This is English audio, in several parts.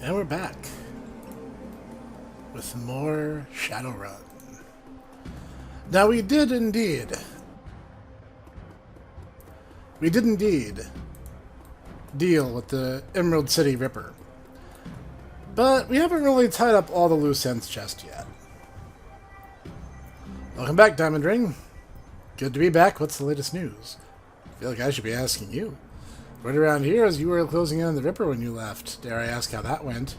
And we're back with more Shadowrun. Now we did indeed deal with the Emerald City Ripper. But we haven't really tied up all the loose ends just yet. Welcome back, Diamond Ring. Good to be back. What's the latest news? I feel like I should be asking you. Right around here as you were closing in on the Ripper when you left. Dare I ask how that went?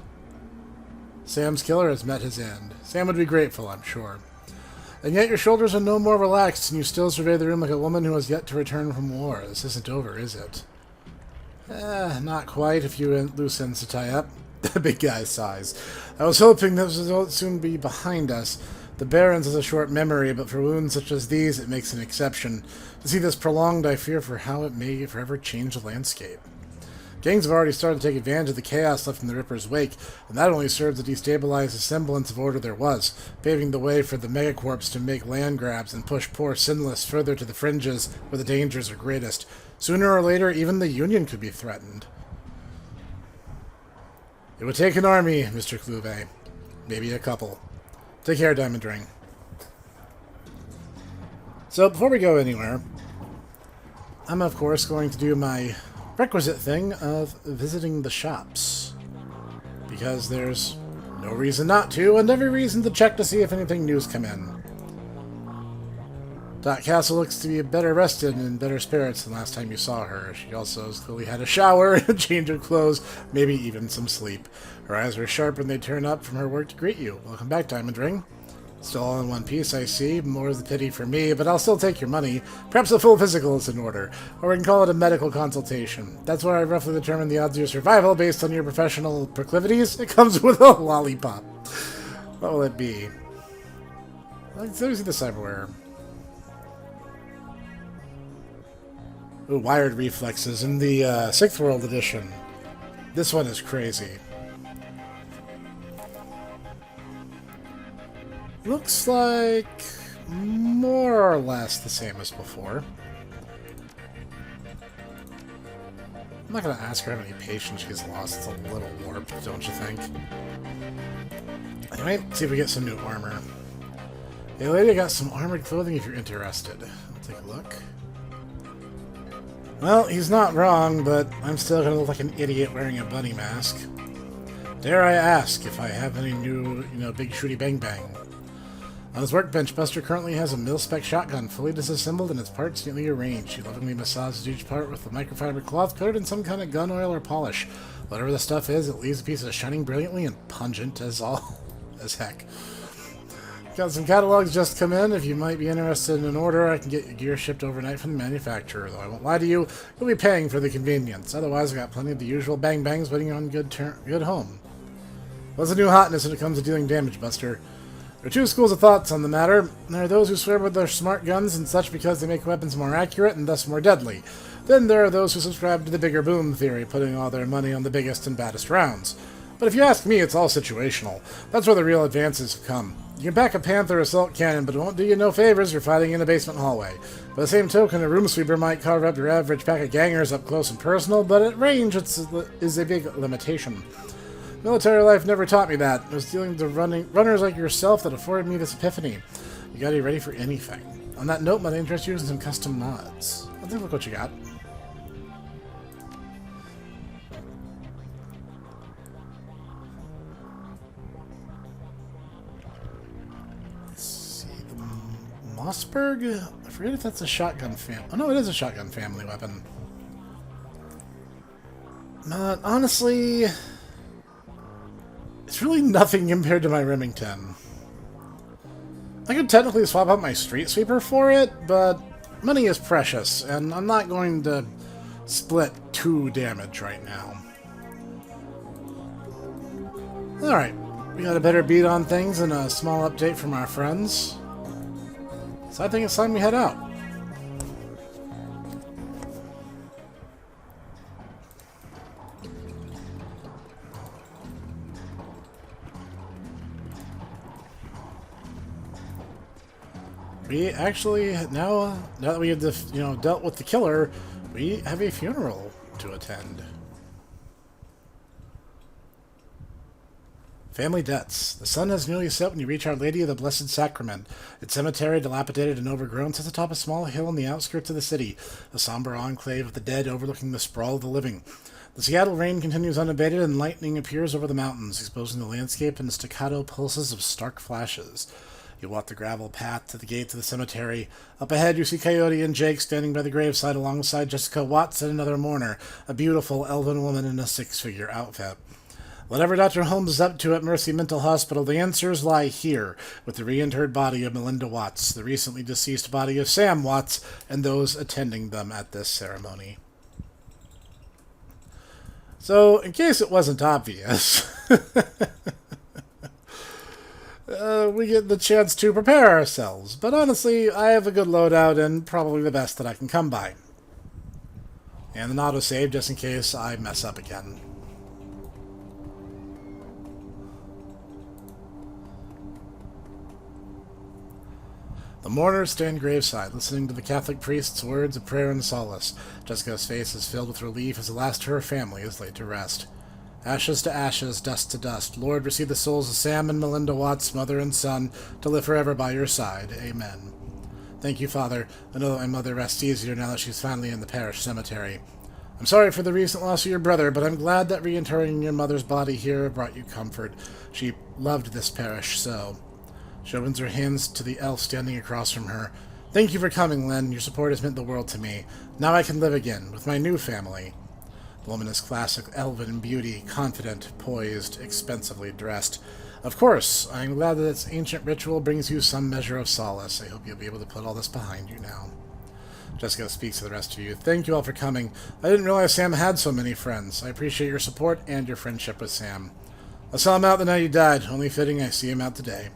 Sam's killer has met his end. Sam would be grateful, I'm sure. And yet your shoulders are no more relaxed, and you still survey the room like a woman who has yet to return from war. This isn't over, is it? Not quite, if you loose ends to tie up. The big guy sighs. I was hoping this would soon be behind us. The Baron's has a short memory, but for wounds such as these, it makes an exception. To see this prolonged, I fear for how it may forever change the landscape. Gangs have already started to take advantage of the chaos left in the Ripper's wake, and that only serves to destabilize the semblance of order there was, paving the way for the megacorps to make land grabs and push poor Sinless further to the fringes where the dangers are greatest. Sooner or later, even the Union could be threatened. It would take an army, Mr. Cluve. Maybe a couple. Take care, Diamond Ring. So, before we go anywhere, I'm, of course, going to do my requisite thing of visiting the shops. Because there's no reason not to, and every reason to check to see if anything new's come in. Dot Castle looks to be better rested and in better spirits than last time you saw her. She also has clearly had a shower, a change of clothes, maybe even some sleep. Her eyes are sharp when they turn up from her work to greet you. Welcome back, Diamond Ring. Still all in one piece, I see. More the pity for me, but I'll still take your money. Perhaps a full physical is in order, or we can call it a medical consultation. That's where I roughly determine the odds of your survival based on your professional proclivities. It comes with a lollipop. What will it be? Let's see the cyberware. Ooh, wired reflexes in the Sixth World Edition. This one is crazy. Looks like more or less the same as before. I'm not going to ask her how many patients she's lost. It's a little warped, don't you think? Anyway, let's see if we get some new armor. Hey, lady, got some armored clothing if you're interested. I'll take a look. Well, he's not wrong, but I'm still going to look like an idiot wearing a bunny mask. Dare I ask if I have any new, big shooty bang bang? On his workbench, Buster currently has a mil-spec shotgun fully disassembled and its parts neatly arranged. He lovingly massages each part with a microfiber cloth coated in some kind of gun oil or polish. Whatever the stuff is, it leaves the pieces shining brilliantly and pungent as heck. Got some catalogs just come in. If you might be interested in an order, I can get your gear shipped overnight from the manufacturer. Though I won't lie to you, you'll be paying for the convenience. Otherwise, I got plenty of the usual bang bangs waiting on good home. What's the new hotness when it comes to dealing damage, Buster? There are two schools of thoughts on the matter. There are those who swear by their smart guns and such because they make weapons more accurate and thus more deadly. Then there are those who subscribe to the bigger boom theory, putting all their money on the biggest and baddest rounds. But if you ask me, it's all situational. That's where the real advances have come. You can pack a Panther assault cannon, but it won't do you no favors you're fighting in a basement hallway. By the same token, a room sweeper might carve up your average pack of gangers up close and personal, but at range it is a big limitation. Military life never taught me that. It was dealing with runners like yourself that afforded me this epiphany. You gotta be ready for anything. On that note, might interest you in some custom mods. Let's take a look what you got. Mossberg? I forget if that's a shotgun family. Oh no, it is a shotgun family weapon. Honestly, it's really nothing compared to my Remington. I could technically swap out my Street Sweeper for it, but money is precious, and I'm not going to split 2 damage right now. Alright, we got a better beat on things and a small update from our friends. So I think it's time we head out. We actually, now that we have dealt with the killer, we have a funeral to attend. Family debts. The sun has nearly set when you reach Our Lady of the Blessed Sacrament. Its cemetery, dilapidated and overgrown, sits atop a small hill on the outskirts of the city, a somber enclave of the dead overlooking the sprawl of the living. The Seattle rain continues unabated, and lightning appears over the mountains, exposing the landscape in staccato pulses of stark flashes. You walk the gravel path to the gate to the cemetery. Up ahead, you see Coyote and Jake standing by the graveside alongside Jessica Watts and another mourner, a beautiful elven woman in a six-figure outfit. Whatever Dr. Holmes is up to at Mercy Mental Hospital, the answers lie here, with the reinterred body of Melinda Watts, the recently deceased body of Sam Watts, and those attending them at this ceremony. So, in case it wasn't obvious, we get the chance to prepare ourselves. But honestly, I have a good loadout and probably the best that I can come by. And an autosave just in case I mess up again. The mourners stand graveside, listening to the Catholic priest's words of prayer and solace. Jessica's face is filled with relief as the last of her family is laid to rest. Ashes to ashes, dust to dust. Lord, receive the souls of Sam and Melinda Watts, mother and son, to live forever by your side. Amen. Thank you, Father. I know that my mother rests easier now that she's finally in the parish cemetery. I'm sorry for the recent loss of your brother, but I'm glad that reinterring your mother's body here brought you comfort. She loved this parish so. She opens her hands to the elf standing across from her. Thank you for coming, Len. Your support has meant the world to me. Now I can live again, with my new family. The woman is classic elven beauty, confident, poised, expensively dressed. Of course, I am glad that its ancient ritual brings you some measure of solace. I hope you'll be able to put all this behind you now. Jessica speaks to the rest of you. Thank you all for coming. I didn't realize Sam had so many friends. I appreciate your support and your friendship with Sam. I saw him out the night he died. Only fitting I see him out today.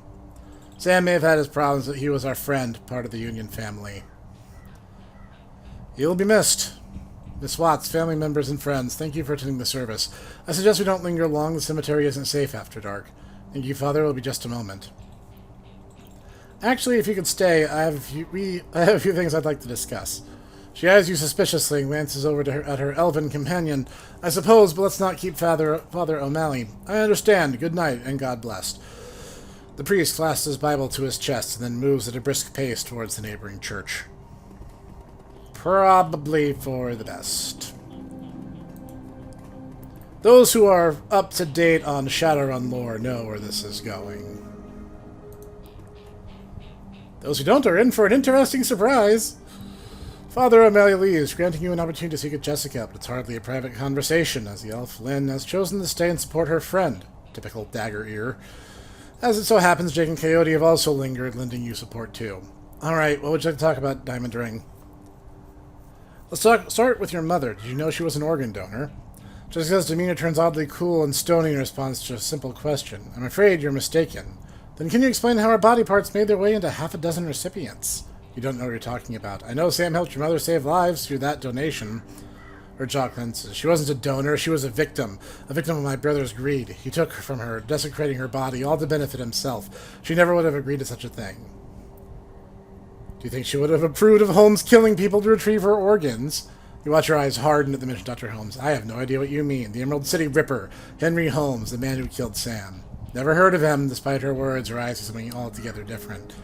Sam may have had his problems, but he was our friend, part of the Union family. You'll be missed. Miss Watts, family members, and friends, thank you for attending the service. I suggest we don't linger long. The cemetery isn't safe after dark. Thank you, Father. It will be just a moment. Actually, if you could stay, I have a few things I'd like to discuss. She eyes you suspiciously and glances over at her elven companion. I suppose, but let's not keep Father O'Malley. I understand. Good night, and God bless. The priest clasps his Bible to his chest and then moves at a brisk pace towards the neighboring church. Probably for the best. Those who are up to date on Shadowrun lore know where this is going. Those who don't are in for an interesting surprise. Father O'Malley leaves, granting you an opportunity to speak with Jessica, but it's hardly a private conversation, as the elf Lynn has chosen to stay and support her friend. Typical dagger ear. As it so happens, Jake and Coyote have also lingered, lending you support too. Alright, what would you like to talk about, Diamond Ring? Let's start with your mother. Did you know she was an organ donor? Jessica's demeanor turns oddly cool and stony in response to a simple question. I'm afraid you're mistaken. Then can you explain how her body parts made their way into half a dozen recipients? You don't know what you're talking about. I know Sam helped your mother save lives through that donation. Her jaw clenches. She wasn't a donor, she was a victim of my brother's greed. He took from her, desecrating her body, all to benefit himself. She never would have agreed to such a thing. Do you think she would have approved of Holmes killing people to retrieve her organs? You watch your eyes harden at the mention of Dr. Holmes. I have no idea what you mean. The Emerald City Ripper, Henry Holmes, the man who killed Sam. Never heard of him. Despite her words, her eyes are something altogether different.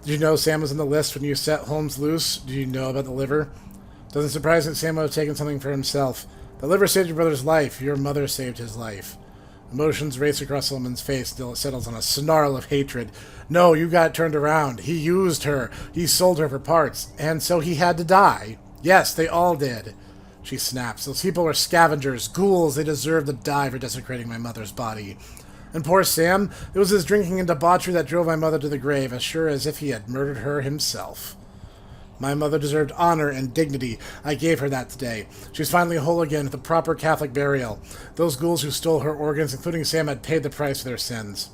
Did you know Sam was on the list when you set Holmes loose? Did you know about the liver? Doesn't surprise that Sam would have taken something for himself. The liver saved your brother's life. Your mother saved his life. Emotions race across the woman's face until it settles on a snarl of hatred. No, you got turned around. He used her. He sold her for parts. And so he had to die. Yes, they all did. She snaps. Those people are scavengers, ghouls. They deserve to die for desecrating my mother's body. And poor Sam, it was his drinking and debauchery that drove my mother to the grave, as sure as if he had murdered her himself. My mother deserved honor and dignity. I gave her that today. She's finally whole again with a proper Catholic burial. Those ghouls who stole her organs, including Sam, had paid the price for their sins.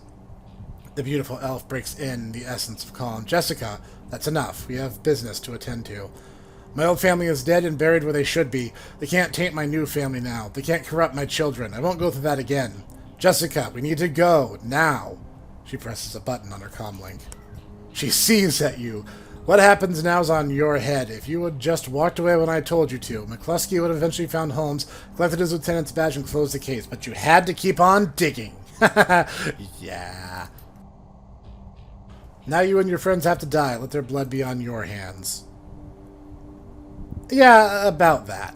The beautiful elf breaks in the essence of calm. Jessica, that's enough. We have business to attend to. My old family is dead and buried where they should be. They can't taint my new family now. They can't corrupt my children. I won't go through that again. Jessica, we need to go. Now. She presses a button on her comlink. She sees at you. What happens now is on your head. If you had just walked away when I told you to, McCluskey would have eventually found Holmes, collected his lieutenant's badge, and closed the case. But you had to keep on digging. Yeah. Now you and your friends have to die. Let their blood be on your hands. Yeah, about that.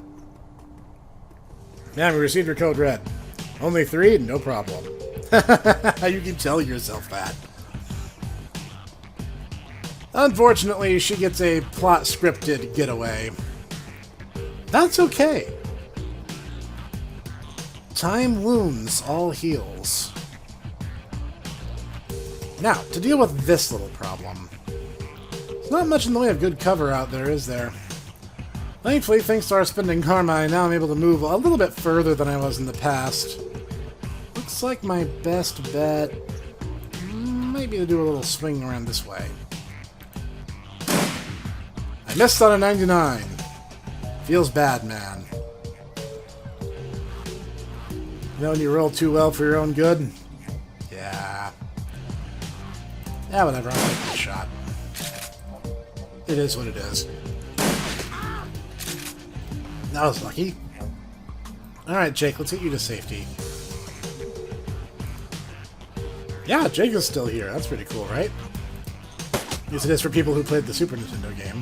Man, we received your code red. Only 3? No problem. You can tell yourself that. Unfortunately, she gets a plot-scripted getaway. That's okay. Time wounds, all heals. Now, to deal with this little problem. There's not much in the way of good cover out there, is there? Thankfully, thanks to our spending karma, now I'm able to move a little bit further than I was in the past. Looks like my best bet might be to do a little swing around this way. I missed on a 99. Feels bad, man. You know when you roll too well for your own good? Yeah. Yeah, whatever, I'll take the shot. It is what it is. That was lucky. Alright, Jake, let's get you to safety. Yeah, Jake is still here. That's pretty cool, right? At least it is for people who played the Super Nintendo game.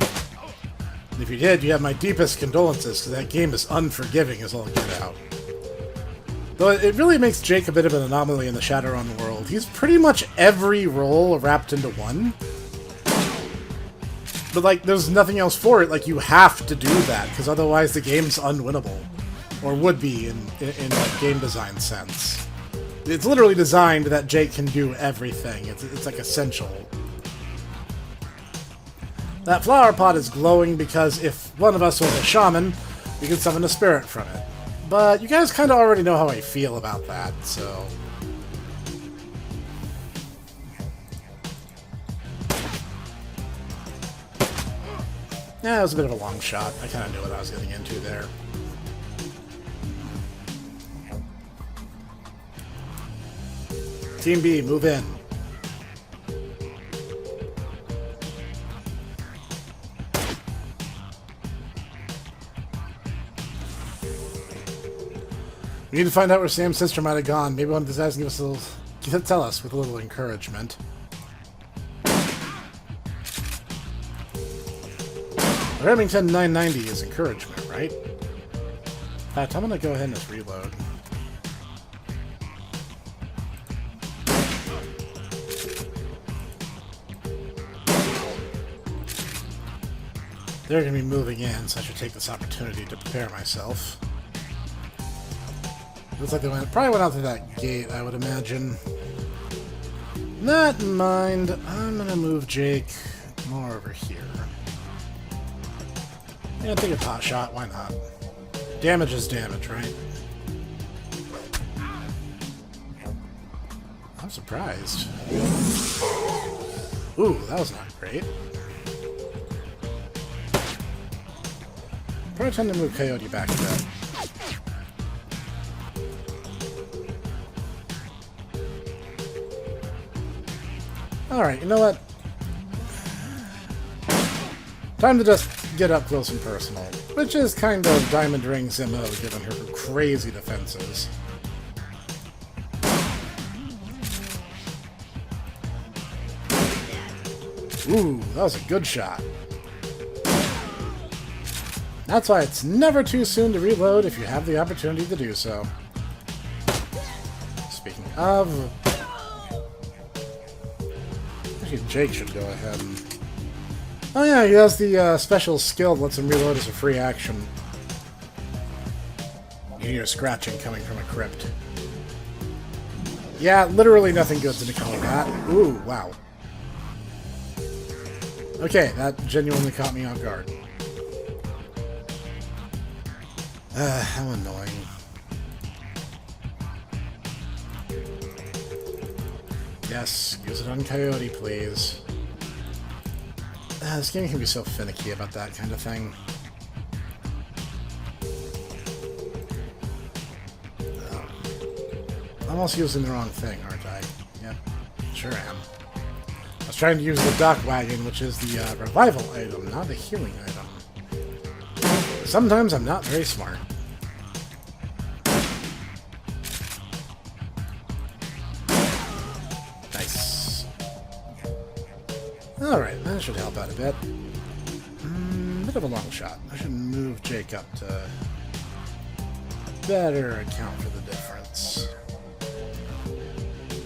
And if you did, you have my deepest condolences, because that game is unforgiving as all get out. Though it really makes Jake a bit of an anomaly in the Shadowrun world. He's pretty much every role wrapped into one. But, like, there's nothing else for it. Like, you have to do that, because otherwise the game's unwinnable. Or would be, in a game design sense. It's literally designed that Jake can do everything. It's like, essential. That flower pot is glowing because if one of us was a shaman, we could summon a spirit from it. But you guys kind of already know how I feel about that, so... Yeah, it was a bit of a long shot. I kind of knew what I was getting into there. Team B, move in. We need to find out where Sam's sister might have gone. Maybe one of these guys can give us a little... tell us with a little encouragement. Remington 990 is encouragement, right? In fact, I'm going to go ahead and just reload. They're going to be moving in, so I should take this opportunity to prepare myself. Looks like they probably went out through that gate, I would imagine. That in mind, I'm going to move Jake more over here. Yeah, take a pot shot, why not? Damage is damage, right? I'm surprised. Ooh, that was not great. Probably tend to move Coyote back a bit. Alright, you know what? Time to just get up close and personal. Which is kind of Diamond Ring's MO, given her crazy defenses. Ooh, that was a good shot. That's why it's never too soon to reload if you have the opportunity to do so. Speaking of... actually, Jake should go ahead and... oh yeah, he has the special skill that lets him reload as a free action. You hear scratching coming from a crypt. Yeah, literally nothing good's gonna come of that. Ooh, wow. Okay, that genuinely caught me off guard. How annoying. Yes, use it on Coyote, please. This game can be so finicky about that kind of thing. I'm also using the wrong thing, aren't I? Yep, sure am. I was trying to use the dock wagon, which is the revival item, not the healing item. Sometimes I'm not very smart. Alright, that should help out a bit. Bit of a long shot. I should move Jake up to better account for the difference.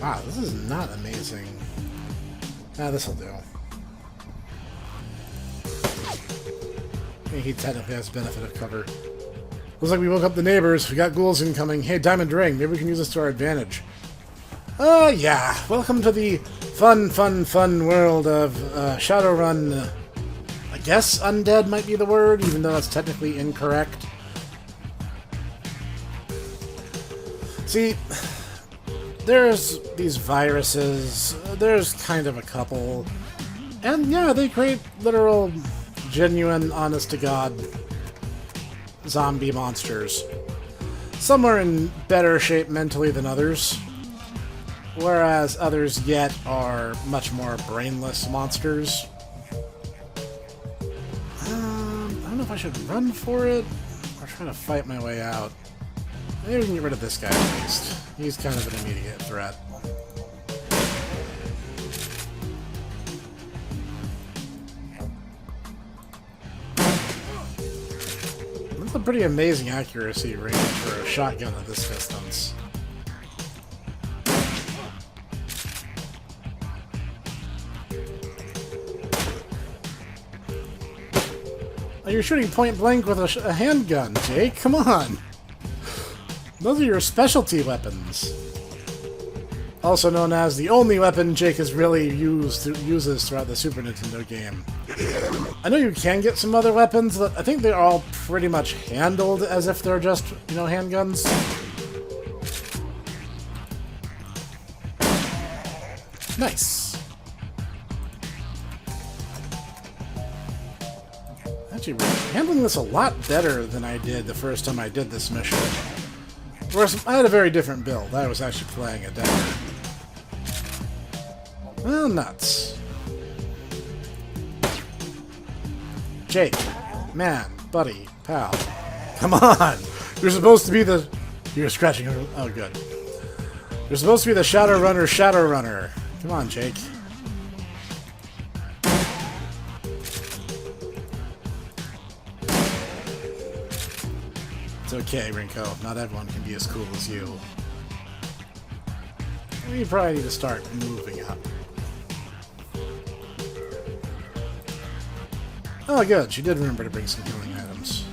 Wow, this is not amazing. Ah, this'll do. I think he technically has benefit of cover. Looks like we woke up the neighbors. We got ghouls incoming. Hey, diamond ring. Maybe we can use this to our advantage. Yeah. Welcome to the fun world of Shadowrun. I guess undead might be the word, even though that's technically incorrect. See, there's these viruses. There's kind of a couple. And yeah, they create literal, genuine, honest-to-God zombie monsters. Some are in better shape mentally than others, whereas others yet are much more brainless monsters. I don't know if I should run for it or try to fight my way out. Maybe we can get rid of this guy at least. He's kind of an immediate threat. That's a pretty amazing accuracy range for a shotgun at this distance. Oh, you're shooting point blank with a handgun, Jake. Come on. Those are your specialty weapons. Also known as the only weapon Jake has really uses throughout the Super Nintendo game. I know you can get some other weapons, but I think they're all pretty much handled as if they're just, you know, handguns. Nice. Actually, handling this a lot better than I did the first time I did this mission. Whereas I had a very different build. I was actually playing a dagger. Well, nuts. Jake, man, buddy, pal. Come on! You're supposed to be the... You're scratching... Oh, good. You're supposed to be the Shadowrunner. Come on, Jake. It's okay, Rinko. Not everyone can be as cool as you. You probably need to start moving up. Oh, good. She did remember to bring some healing items.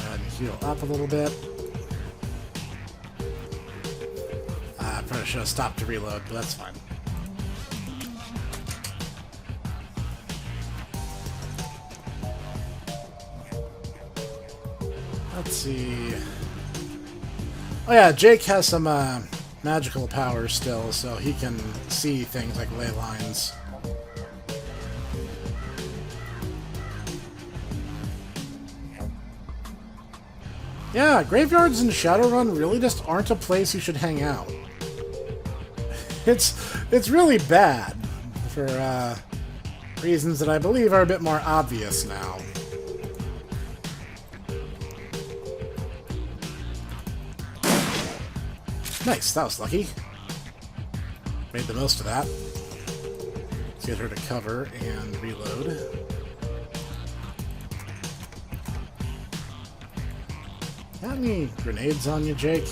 And heal up a little bit. I probably should have stopped to reload, but that's fine. Let's see... Oh yeah, Jake has some magical powers still, so he can see things like ley lines. Yeah, graveyards in Shadowrun really just aren't a place you should hang out. It's really bad, for reasons that I believe are a bit more obvious now. Nice, that was lucky. Made the most of that. Let's get her to cover and reload. Got any grenades on you, Jake?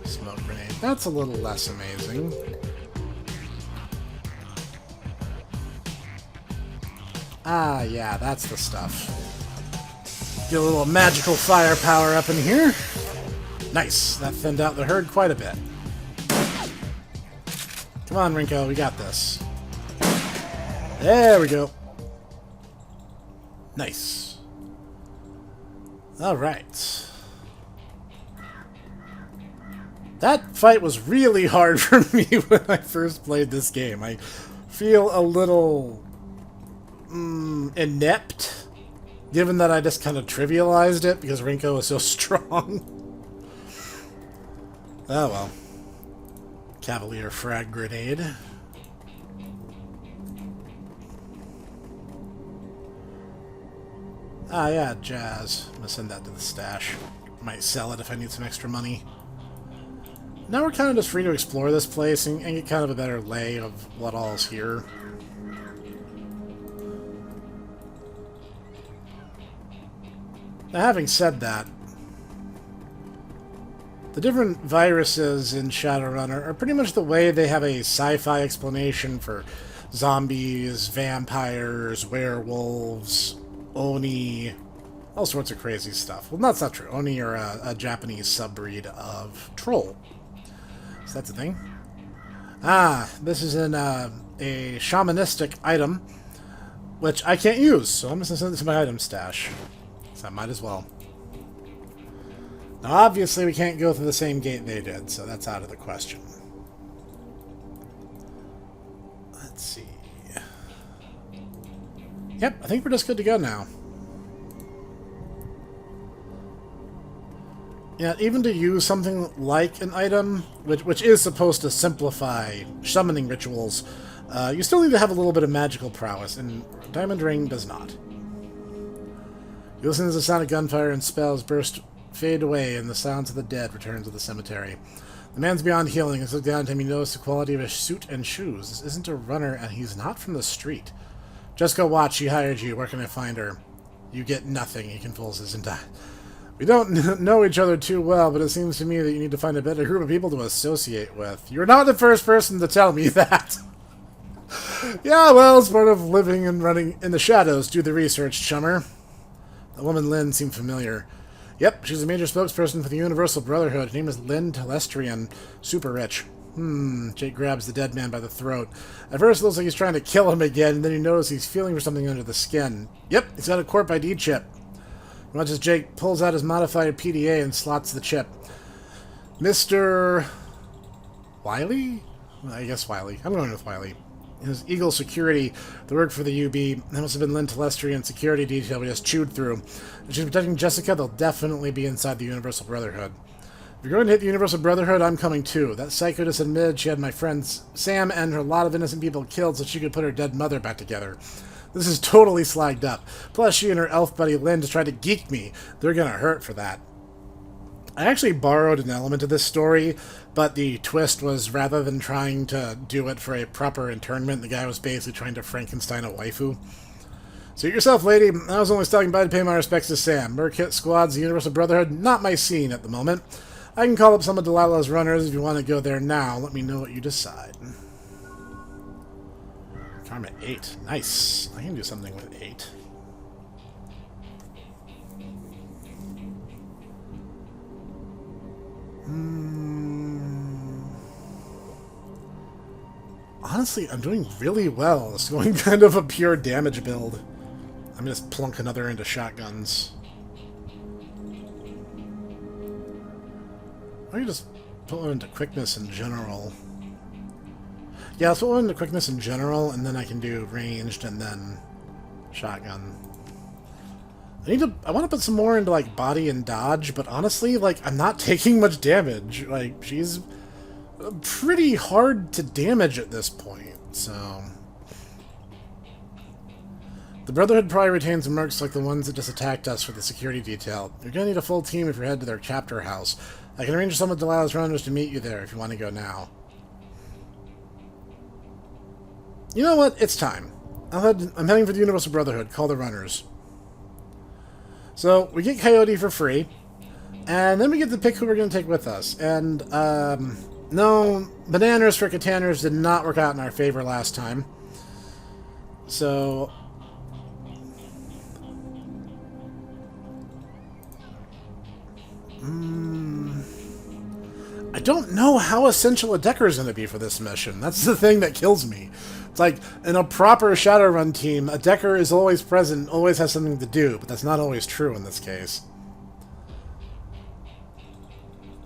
Smoke grenade. That's a little less amazing. Ah, yeah, that's the stuff. Get a little magical firepower up in here. Nice. That thinned out the herd quite a bit. Come on, Rinko. We got this. There we go. Nice. Alright. That fight was really hard for me when I first played this game. I feel a little inept, given that I just kind of trivialized it because Rinko is so strong. Oh well. Cavalier frag grenade. Ah yeah, jazz. I'm gonna send that to the stash. Might sell it if I need some extra money. now we're kind of just free to explore this place and get kind of a better lay of what all is here. Now, having said that, the different viruses in Shadowrun are pretty much the way they have a sci-fi explanation for zombies, vampires, werewolves, Oni, all sorts of crazy stuff. Well, that's not true. Oni are a Japanese subbreed of troll. So that's a thing. Ah, this is in a shamanistic item, which I can't use, so I'm just going to send it to my item stash. So I might as well. Now, obviously, we can't go through the same gate they did, so that's out of the question. Let's see. Yep, I think we're just good to go now. Yeah, even to use something like an item, which is supposed to simplify summoning rituals, you still need to have a little bit of magical prowess, and Diamond Ring does not. You listen as the sound of gunfire and spells fade away, and the sounds of the dead return to the cemetery. The man's beyond healing. As you look down at him, you notice the quality of his suit and shoes. This isn't a runner, and he's not from the street. Just go watch. She hired you. Where can I find her? You get nothing, he convulses and dies. We don't know each other too well, but it seems to me that you need to find a better group of people to associate with. You're not the first person to tell me that. Yeah, well, it's part of living and running in the shadows. Do the research, chummer. The woman Lynn seemed familiar. Yep, she's a major spokesperson for the Universal Brotherhood. Her name is Lynn Telestrian. Super rich. Jake grabs the dead man by the throat. At first it looks like he's trying to kill him again, and then you notice he's feeling for something under the skin. Yep, he's got a Corp ID chip. You watch as Jake pulls out his modified PDA and slots the chip. Mr. Wiley? I guess Wiley. I'm going with Wiley. His Eagle Security, the work for the UB. That must have been Lynn Telestrian security detail we just chewed through. If she's protecting Jessica, they'll definitely be inside the Universal Brotherhood. If you're going to hit the Universal Brotherhood, I'm coming too. That psycho just admitted she had my friends Sam and a lot of innocent people killed so she could put her dead mother back together. This is totally slagged up. Plus, she and her elf buddy Lynn just tried to geek me. They're gonna hurt for that. I actually borrowed an element of this story, but the twist was rather than trying to do it for a proper internment, the guy was basically trying to Frankenstein a waifu. Suit yourself, lady. I was only stopping by to pay my respects to Sam. Merkit Squad's the Universal Brotherhood, not my scene at the moment. I can call up some of Delilah's runners if you want to go there now. Let me know what you decide. Karma 8. Nice. I can do something with 8. Honestly, I'm doing really well. It's going kind of a pure damage build. I'm going to just plunk another into shotguns. Or you just put one into quickness in general. Yeah, let's put one into quickness in general, and then I can do ranged and then shotgun. I want to put some more into, like, body and dodge, but honestly, like, I'm not taking much damage. Like, she's pretty hard to damage at this point, so... The Brotherhood probably retains mercs like the ones that just attacked us for the security detail. You're gonna need a full team if you're headed to their chapter house. I can arrange some of Delilah's runners to meet you there if you want to go now. You know what? It's time. I'm heading for the Universal Brotherhood. Call the runners. So, we get Coyote for free, and then we get to pick who we're going to take with us. And, no, Bananas for Katanners did not work out in our favor last time. So... I don't know how essential a Decker is going to be for this mission. That's the thing that kills me. It's like, in a proper Shadowrun team, a Decker is always present, always has something to do, but that's not always true in this case.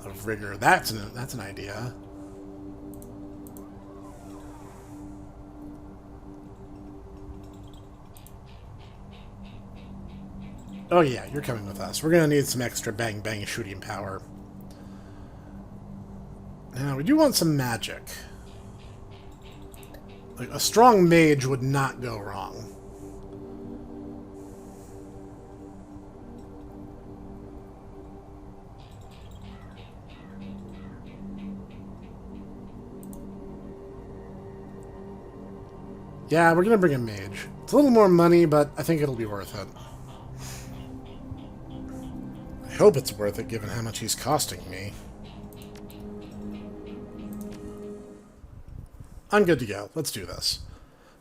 Of rigor. That's an idea. Oh yeah, you're coming with us. We're going to need some extra bang-bang shooting power. Now, we do want some magic. Like, a strong mage would not go wrong. Yeah, we're gonna bring a mage. It's a little more money, but I think it'll be worth it. I hope it's worth it, given how much he's costing me. I'm good to go. Let's do this.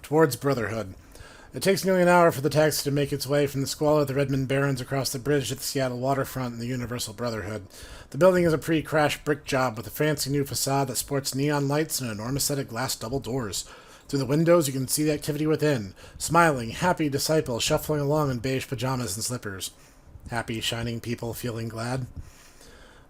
Towards Brotherhood. It takes nearly an hour for the taxi to make its way from the squalor of the Redmond Barrens across the bridge to the Seattle waterfront and the Universal Brotherhood. The building is a pre-crash brick job with a fancy new facade that sports neon lights and enormous set of glass double doors. Through the windows, you can see the activity within. Smiling, happy disciples shuffling along in beige pajamas and slippers. Happy, shining people feeling glad.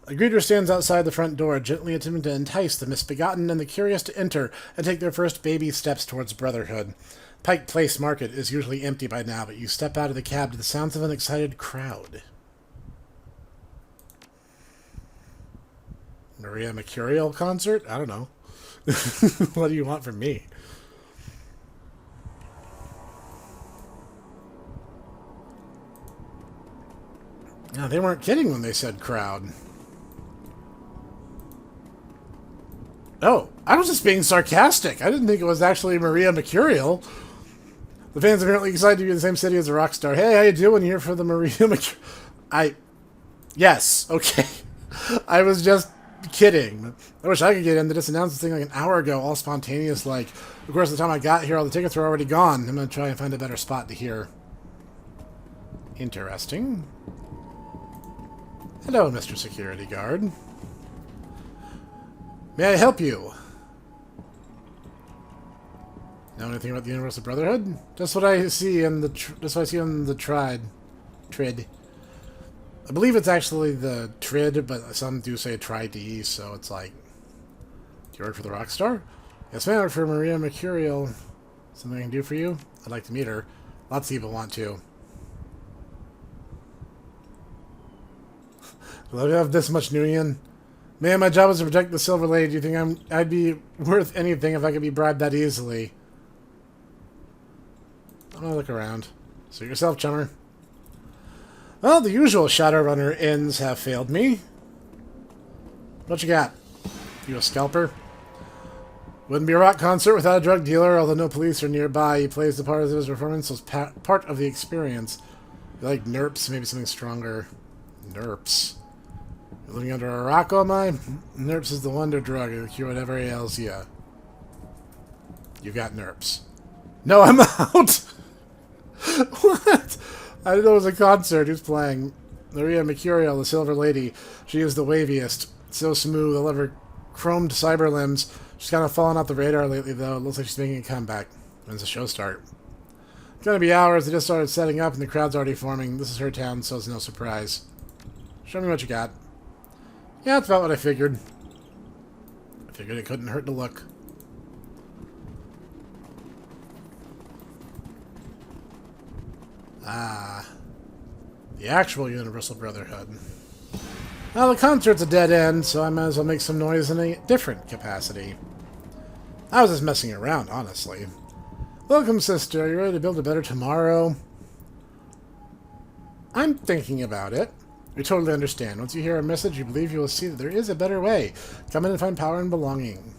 A greeter stands outside the front door, gently attempting to entice the misbegotten and the curious to enter and take their first baby steps towards Brotherhood. Pike Place Market is usually empty by now, but you step out of the cab to the sounds of an excited crowd. Maria Mercurial concert? I don't know. What do you want from me? No, they weren't kidding when they said crowd. Oh, I was just being sarcastic. I didn't think it was actually Maria Mercurial. The fans are apparently excited to be in the same city as a rock star. Hey, how you doing here for the Maria Mercurial? Yes, okay. I was just kidding. I wish I could get in. They just announced this thing like an hour ago, all spontaneous like. Of course, the time I got here, all the tickets were already gone. I'm going to try and find a better spot to hear. Interesting. Hello, Mr. Security Guard. May I help you? Know anything about the Universal Brotherhood? Just what I see in the Trid. I believe it's actually the Trid, but some do say Tri-D, so it's like... Do you work for the Rockstar? Yes, ma'am, I work for Maria Mercurial. Something I can do for you? I'd like to meet her. Lots of people want to. Will I have this much Nuyen? Man, my job is to protect the Silver Lady. Do you think I'd be worth anything if I could be bribed that easily? I'm gonna look around. Suit yourself, chummer. Well, the usual Shadowrunner inns have failed me. What you got? You a scalper? Wouldn't be a rock concert without a drug dealer, although no police are nearby. He plays the part of his performance as part of the experience. You like nerps? Maybe something stronger. Nerps. You're living under a rock, oh my? Nerps is the wonder drug. It'll cure whatever ails you. You got nerps. No, I'm out! What? I didn't know it was a concert. Who's playing? Maria Mercurial, the Silver Lady. She is the waviest. So smooth. I love her chromed cyber limbs. She's kind of fallen off the radar lately, though. It looks like she's making a comeback. When's the show start? It's gonna be hours. They just started setting up, and the crowd's already forming. This is her town, so it's no surprise. Show me what you got. Yeah, that's about what I figured. I figured it couldn't hurt to look. Ah. The actual Universal Brotherhood. Well, the concert's a dead end, so I might as well make some noise in a different capacity. I was just messing around, honestly. Welcome, sister. Are you ready to build a better tomorrow? I'm thinking about it. We totally understand. Once you hear our message, you believe you will see that there is a better way. Come in and find power and belonging.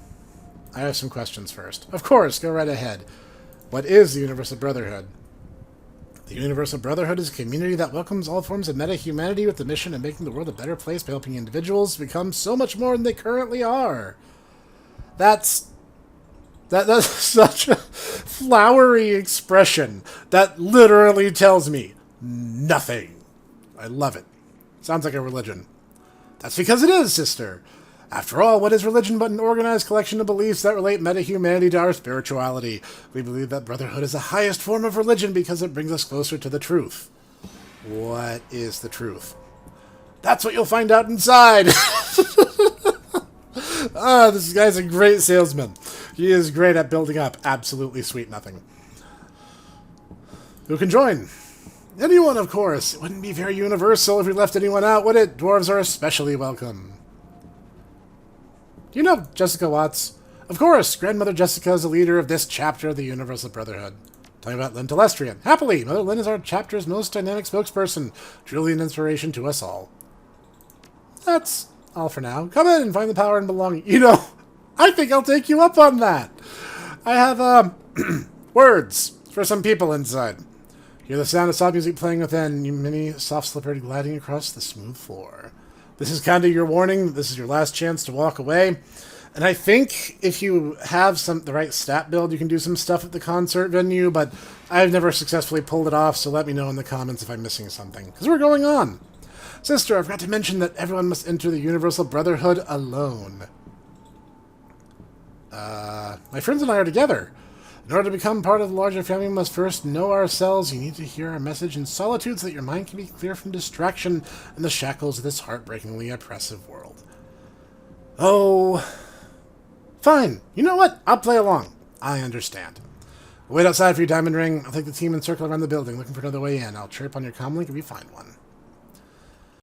I have some questions first. Of course, go right ahead. What is the Universal Brotherhood? The Universal Brotherhood is a community that welcomes all forms of meta-humanity with the mission of making the world a better place by helping individuals become so much more than they currently are. That's such a flowery expression that literally tells me nothing. I love it. Sounds like a religion. That's because it is, sister. After all, what is religion but an organized collection of beliefs that relate meta-humanity to our spirituality? We believe that brotherhood is the highest form of religion because it brings us closer to the truth. What is the truth? That's what you'll find out inside! This guy's a great salesman. He is great at building up absolutely sweet nothing. Who can join? Anyone, of course. It wouldn't be very universal if we left anyone out, would it? Dwarves are especially welcome. Do you know Jessica Watts? Of course, Grandmother Jessica is the leader of this chapter of the Universal Brotherhood. Tell me about Lynn Telestrian. Happily, Mother Lynn is our chapter's most dynamic spokesperson, truly an inspiration to us all. That's all for now. Come in and find the power and belonging. You know, I think I'll take you up on that. I have, Words! For some people inside. Hear the sound of soft music playing within, you many soft-slippered gliding across the smooth floor. This is kind of your warning. This is your last chance to walk away. And I think if you have the right stat build, you can do some stuff at the concert venue, but I've never successfully pulled it off, so let me know in the comments if I'm missing something. Because we're going on. Sister, I forgot to mention that everyone must enter the Universal Brotherhood alone. My friends and I are together. In order to become part of the larger family, we must first know ourselves. You need to hear our message in solitude so that your mind can be clear from distraction and the shackles of this heartbreakingly oppressive world. Oh, fine. You know what? I'll play along. I understand. I'll wait outside for your diamond ring. I'll take the team and circle around the building, looking for another way in. I'll chirp on your comm link if you find one.